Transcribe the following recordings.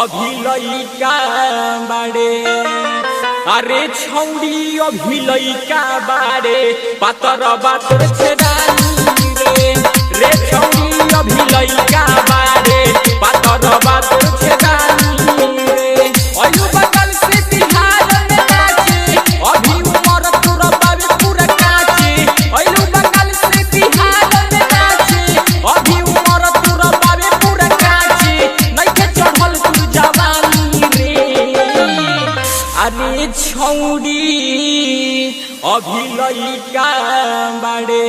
अभी लइका बाड़े अरे छौड़ी अभी लइका बाड़े पातर बातर छेदानी रे छौड़ी अभी लइका बाड़े पातर बातर छेदानी रे अयु बगल से बिहार में नाचे अभी उमर तोरा बाबे पूरा काचे अयु बगल से बिहार में नाचे अभी उमर तोरा बाबे पूरा काचे नइखे चढ़ल तू जवानी रे अरे छौड़ी अभी लइका बाड़े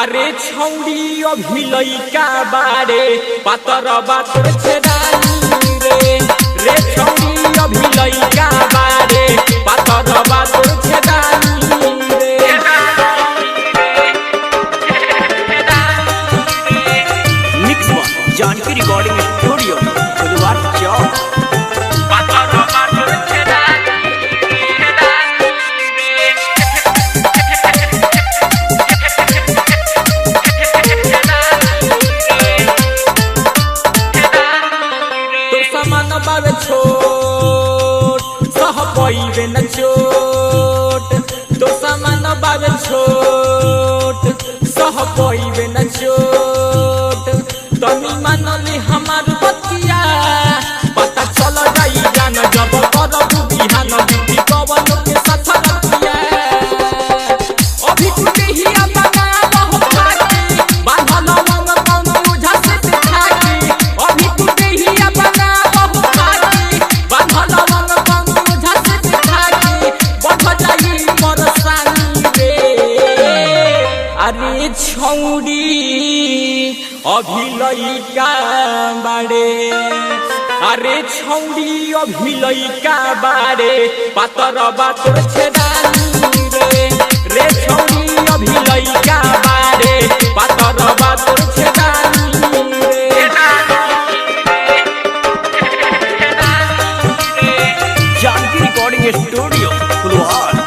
अरे छौड़ी अभी लइका बाड़े पातर बातर छेदानी रे छौड़ी अभी लइका बाड़े पातर बातर छेदानी रे मिक्स वन जानकी रिकॉर्डिंग स्टूडियो फुलवार चौक। बाबे छोट सह पइबे न चोट तो सामान बाबे छोट सह पइबे न चोट तनी मानली हमार बतिया पता चल जाई जान जब करबू बिहान बिटी कवन के साथ रतिया अभी कुटे हिया बना बहुत खाके बांधल मन कौन बुझा से खाके अभी कुटे हिया बना अरे छौड़ी अभी लइका बाड़े अरे छौड़ी अभी लइका बाड़े पातर बातर छेदानी रे छौड़ी अभी लइका बाड़े पातर बातर छेदानी रे जानकी रिकॉर्डिंग स्टूडियो फुलवार।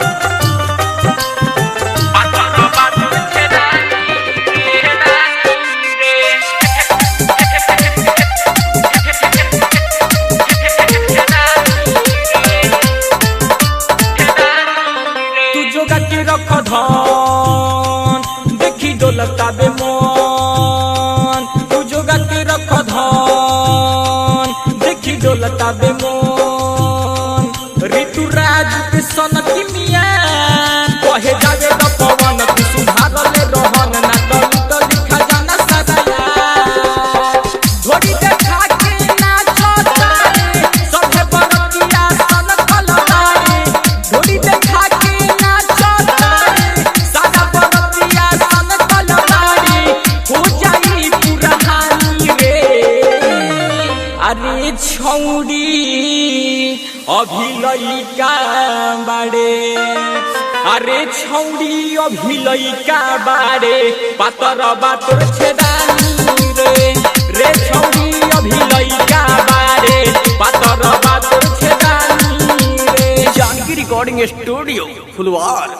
रख धन देखी डोलता बे मन तू जोगा के रख धन देखी डोलता बे मन ऋतुराज के सन की मिया कहे जावे न पवन तू सुधार ले रहन ना तो लिखा जाना सदाया धोड़ी देखा के नाचता रे सभे बरतिया सन कलवारी धोड़ी देखा अरे छौड़ी अभी लइका बाड़े अरे छौड़ी अभी लइका बाड़े पातर बातर छेदानी रे छौड़ी अभी लइका बाड़े पातर बातर छेदानी रे जानकी रिकॉर्डिंग स्टूडियो फुलवार।